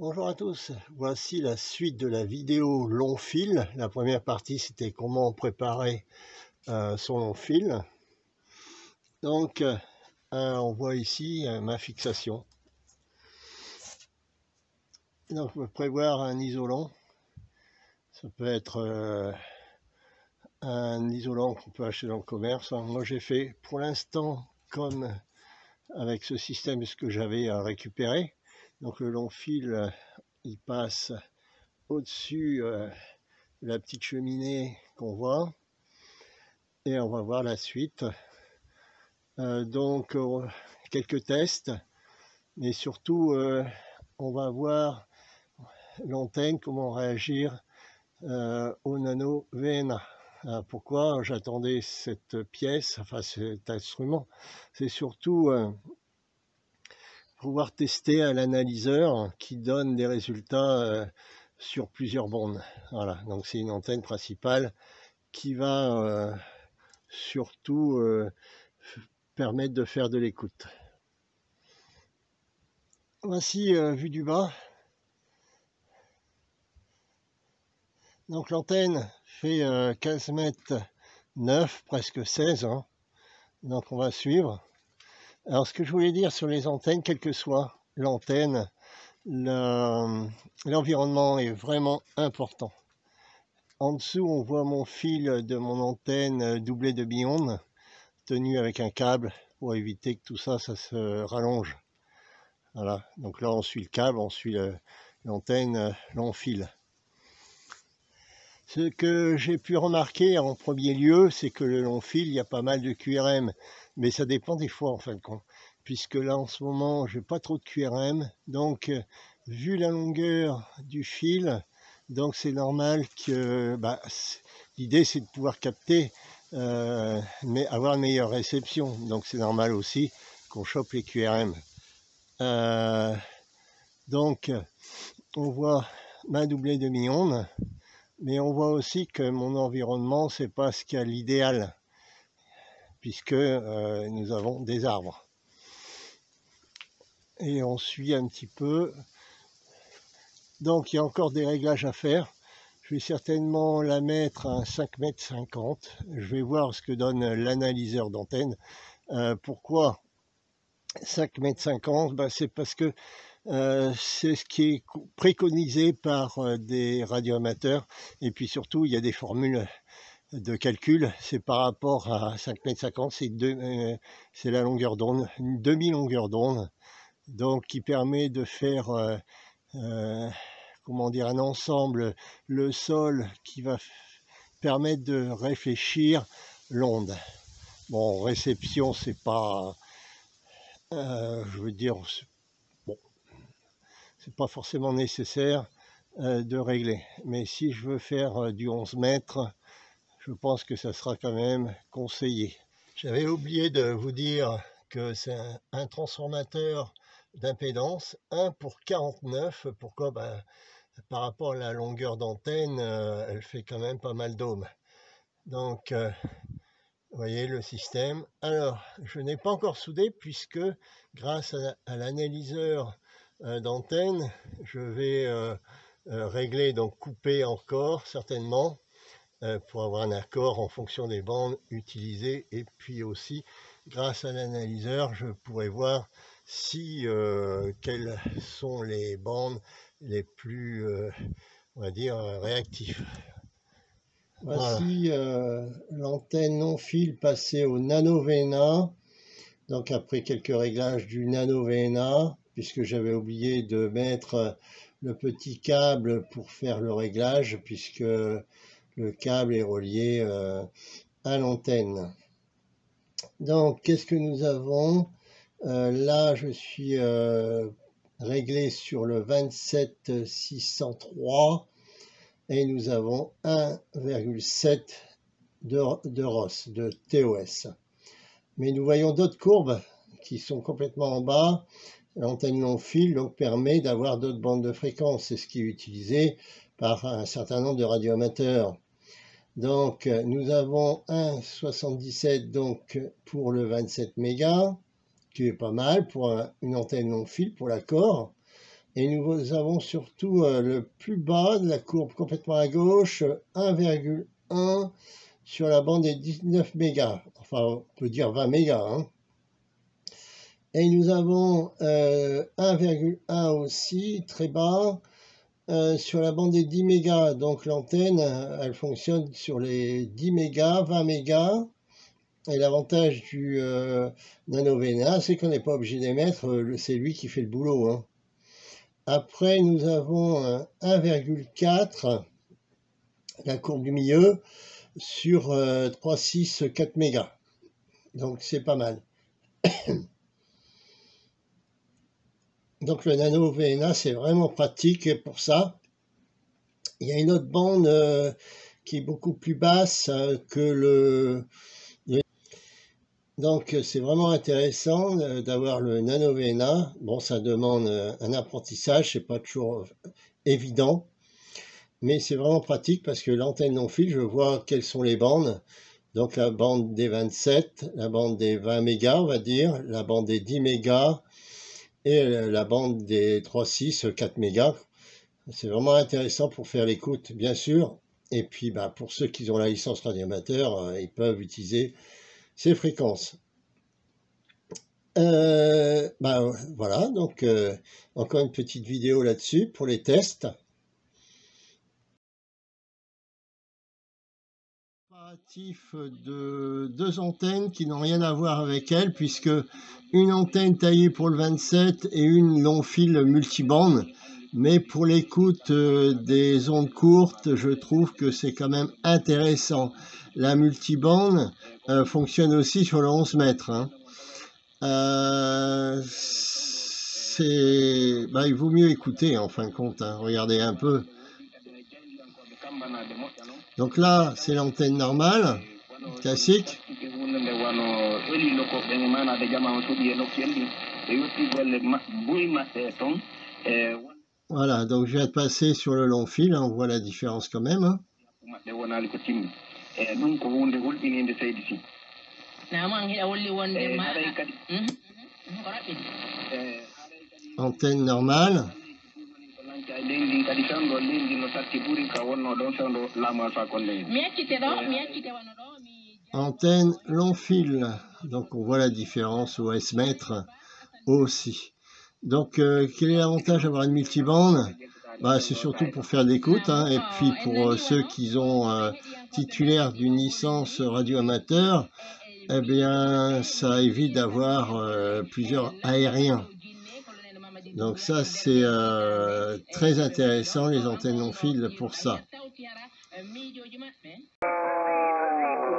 Bonjour à tous, voici la suite de la vidéo long fil. La première partie c'était comment préparer son long fil. Donc on voit ici ma fixation. Donc on peut prévoir un isolant. Ça peut être un isolant qu'on peut acheter dans le commerce. Moi j'ai fait pour l'instant comme avec ce système ce que j'avais à récupérer. Donc le long fil il passe au-dessus de la petite cheminée qu'on voit. Et on va voir la suite. Quelques tests, mais surtout on va voir l'antenne, comment réagir au nano VNA. Pourquoi j'attendais cette pièce, enfin cet instrument, c'est surtout pouvoir tester à l'analyseur qui donne des résultats sur plusieurs bandes. Voilà, donc c'est une antenne principale qui va surtout permettre de faire de l'écoute. Voici vue du bas. Donc l'antenne fait 15 mètres 9, presque 16. Hein. Donc on va suivre. Alors ce que je voulais dire sur les antennes, quelle que soit l'antenne, l'environnement est vraiment important. En dessous, on voit mon fil de mon antenne doublée de bi-ondes, tenu avec un câble pour éviter que tout ça, ça se rallonge. Voilà, donc là on suit le câble, on suit l'antenne long fil. Ce que j'ai pu remarquer en premier lieu, c'est que le long fil, il y a pas mal de QRM, mais ça dépend des fois en fin de compte, puisque là en ce moment, je n'ai pas trop de QRM, donc vu la longueur du fil, donc c'est normal que l'idée c'est de pouvoir capter, mais avoir une meilleure réception, donc c'est normal aussi qu'on chope les QRM. Donc on voit ma doublée de mi-ondes. Mais on voit aussi que mon environnement, c'est pas ce qu'il y a l'idéal, puisque nous avons des arbres. Et on suit un petit peu. Donc il y a encore des réglages à faire. Je vais certainement la mettre à 5,50 m. Je vais voir ce que donne l'analyseur d'antenne. Pourquoi 5,50 m? C'est parce que c'est ce qui est préconisé par des radioamateurs. Et puis surtout, il y a des formules de calcul, c'est par rapport à 5,50 m, c'est la longueur d'onde, une demi-longueur d'onde, donc qui permet de faire comment dire, un ensemble, le sol qui va permettre de réfléchir l'onde. Bon, réception, c'est pas, je veux dire, bon, c'est pas forcément nécessaire de régler, mais si je veux faire du 11 mètres, je pense que ça sera quand même conseillé. J'avais oublié de vous dire que c'est un transformateur d'impédance 1 pour 49. Pourquoi? Par rapport à la longueur d'antenne, elle fait quand même pas mal d'ohms. Donc, vous voyez le système. Alors, je n'ai pas encore soudé puisque grâce à l'analyseur d'antenne, je vais régler, donc couper encore certainement, pour avoir un accord en fonction des bandes utilisées, et puis aussi grâce à l'analyseur je pourrais voir si quelles sont les bandes les plus on va dire réactives. Voici l'antenne non fil passée au nano VNA, donc après quelques réglages du nano VNA, puisque j'avais oublié de mettre le petit câble pour faire le réglage, puisque le câble est relié à l'antenne. Donc, qu'est-ce que nous avons? Là, je suis réglé sur le 27603 et nous avons 1,7 de ROS, de TOS. Mais nous voyons d'autres courbes qui sont complètement en bas. L'antenne long fil donc permet d'avoir d'autres bandes de fréquence. C'est ce qui est utilisé par un certain nombre de radioamateurs. Donc nous avons 1,77 donc pour le 27 mégas, qui est pas mal pour une antenne long fil pour l'accord. Et nous avons surtout le plus bas de la courbe complètement à gauche, 1,1 sur la bande des 19 mégas, enfin on peut dire 20 mégas. Hein. Et nous avons 1,1 aussi, très bas, sur la bande des 10 mégas. Donc l'antenne, elle fonctionne sur les 10 mégas, 20 mégas. Et l'avantage du NanoVNA, c'est qu'on n'est pas obligé d'émettre, c'est lui qui fait le boulot. Hein. Après, nous avons 1,4, la courbe du milieu, sur 3, 6, 4 mégas. Donc c'est pas mal. Donc le NanoVNA, c'est vraiment pratique pour ça. Il y a une autre bande qui est beaucoup plus basse que le... Donc c'est vraiment intéressant d'avoir le NanoVNA. Bon, ça demande un apprentissage, c'est pas toujours évident, mais c'est vraiment pratique parce que l'antenne non-fil, je vois quelles sont les bandes. Donc la bande des 27, la bande des 20 mégas, on va dire, la bande des 10 mégas et la bande des 3, 6, 4 mégas. C'est vraiment intéressant pour faire l'écoute, bien sûr. Et puis, bah, pour ceux qui ont la licence radioamateur, ils peuvent utiliser ces fréquences. Bah, voilà, donc encore une petite vidéo là-dessus pour les tests. De deux antennes qui n'ont rien à voir avec elles, puisque une antenne taillée pour le 27 et une long fil multibande. Mais pour l'écoute des ondes courtes, je trouve que c'est quand même intéressant. La multibande fonctionne aussi sur le 11 mètres. Hein. Bah, il vaut mieux écouter en fin de compte. Hein. Regardez un peu. Donc là, c'est l'antenne normale, classique. Voilà, donc je viens de passer sur le long fil, hein, on voit la différence quand même. Hein. Antenne normale. Antenne long fil, donc on voit la différence au S-mètre aussi. Donc quel est l'avantage d'avoir une multibande? Bah, c'est surtout pour faire de l'écoute, hein, et puis pour ceux qui ont titulaire d'une licence radio amateur, eh bien ça évite d'avoir plusieurs aériens. Donc ça c'est très intéressant, les antennes non fil pour ça.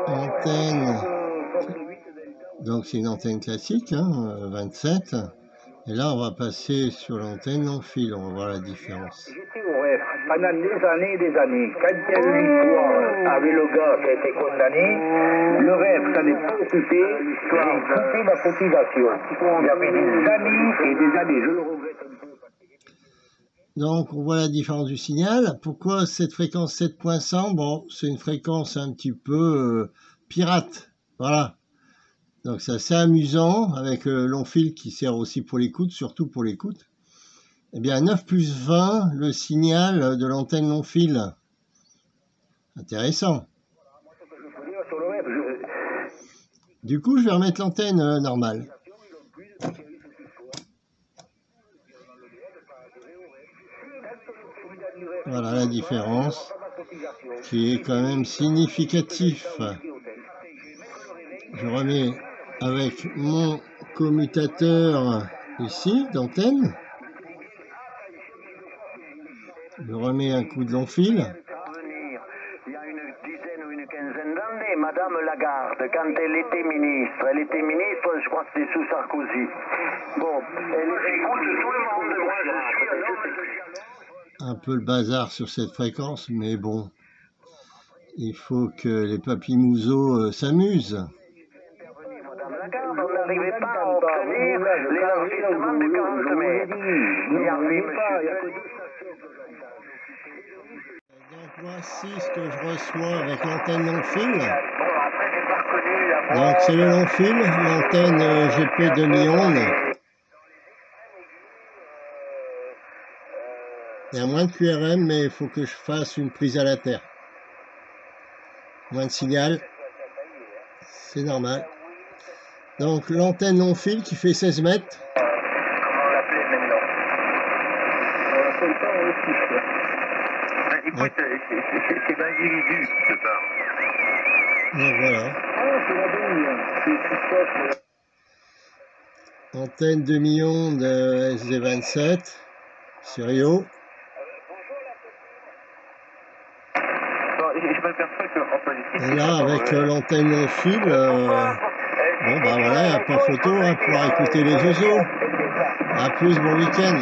Antenne, donc c'est une antenne classique, hein, 27. Et là on va passer sur l'antenne non fil, on va voir la différence. J'étais au REF pendant des années et des années. Quand il y a eu l'histoire avec le gars qui a été condamné, le REF s'en est pas occupé, j'ai coupé la cotisation. Il y avait des années et des années, je le regrette un peu. Donc on voit la différence du signal. Pourquoi cette fréquence 7.100? Bon, c'est une fréquence un petit peu pirate. Voilà. Donc c'est assez amusant avec le long fil qui sert aussi pour l'écoute, surtout pour l'écoute. Eh bien 9 plus 20, le signal de l'antenne long fil. Intéressant. Du coup, je vais remettre l'antenne normale. Voilà la différence qui est quand même significatif. Je remets avec mon commutateur ici d'antenne. Je remets un coup de long fil. Il y a une dizaine ou une quinzaine d'années, Madame Lagarde, quand elle était ministre, je crois que c'était sous Sarkozy. Bon, elle écoute tout le monde, moi je suis un peu le bazar sur cette fréquence, mais bon, il faut que les papy-mouseaux s'amusent. Madame Lagarde, on n'arrivait pas à obtenir l'élargissement de 40 mètres. Il y avait monsieur... Donc voici ce que je reçois avec l'antenne long fil. Donc c'est le long fil, l'antenne GP demi-onde. Il y a moins de QRM, mais il faut que je fasse une prise à la terre. Moins de signal. C'est normal. Donc l'antenne non fil qui fait 16 mètres. Comment l'appeler maintenant? Écoute, c'est l'individu qui te parle. Donc voilà. Ah, c'est la bonne. Antenne demi-onde SD27 Stereo. Je m'aperçois qu'Antoine ici. Et là avec l'antenne non fil, bon bah voilà, il n'y a pas photo, hein, pouvoir écouter les oiseaux. À plus, bon week-end.